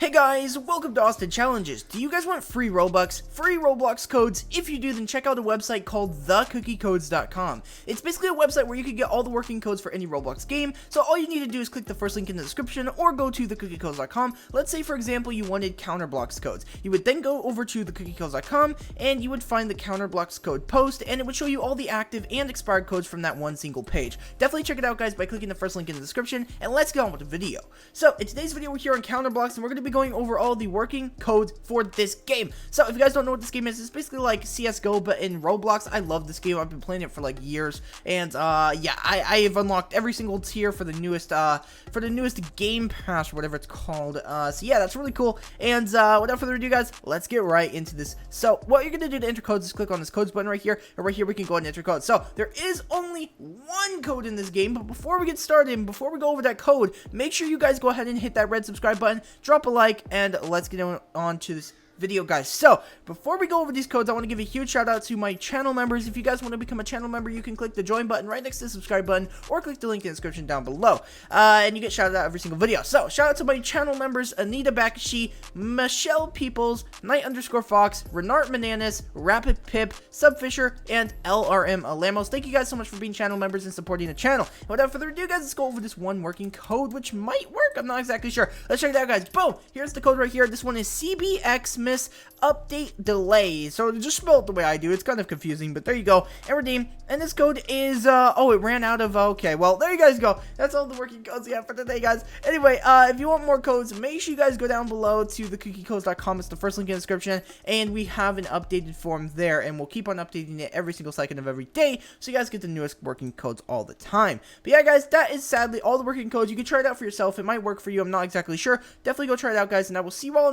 Hey guys, welcome to AustinChallenges. Do you guys want free Robux, free Roblox codes? If you do, then check out a website called thecookiecodes.com. It's basically a website where you can get all the working codes for any Roblox game, so all you need to do is click the first link in the description or go to thecookiecodes.com. Let's say, for example, you wanted Counterblocks codes. You would then go over to thecookiecodes.com and you would find the Counterblocks code post, and it would show you all the active and expired codes from that one single page. Definitely check it out, guys, by clicking the first link in the description, and let's get on with the video. So, in today's video, we're here on Counterblocks, and we're going to be going over all the working codes for this game. So if you guys don't know what this game is, it's basically like CSGO but in Roblox. I love this game. I've been playing it for like years, and yeah, I have unlocked every single tier for the newest game pass or whatever it's called. So yeah, that's really cool. And without further ado, guys, let's get right into this. So what you're gonna do to enter codes is click on this codes button right here, and right here we can go ahead and enter codes. So there is only one code in this game, but before we get started and before we go over that code, make sure you guys go ahead and hit that red subscribe button, drop a like, and let's get on to this video, guys. So before we go over these codes, I want to give a huge shout out to my channel members. If you guys want to become a channel member, you can click the join button right next to the subscribe button, or click the link in the description down below, and you get shouted out every single video. So shout out to my channel members: Anita Bakashi, Michelle Peoples, Knight_Fox, Renart Bananas, Rapid Pip, Subfisher, and LRM Alamos. Thank you guys so much for being channel members and supporting the channel. And without further ado, guys, let's go over this one working code, which might work. I'm not exactly sure. Let's check it out, guys. Boom! Here's the code right here. This one is CBX update delay. So just spell it the way I do. It's kind of confusing, but there you go. And redeem. And this code is oh, it ran out of okay. Well, there you guys go. That's all the working codes we have for today, guys. Anyway, if you want more codes, make sure you guys go down below to thecookiecodes.com. It's the first link in the description, and we have an updated form there, and we'll keep on updating it every single second of every day, so you guys get the newest working codes all the time. But yeah, guys, that is sadly all the working codes. You can try it out for yourself. It might work for you. I'm not exactly sure. Definitely go try it out, guys, and I will see you all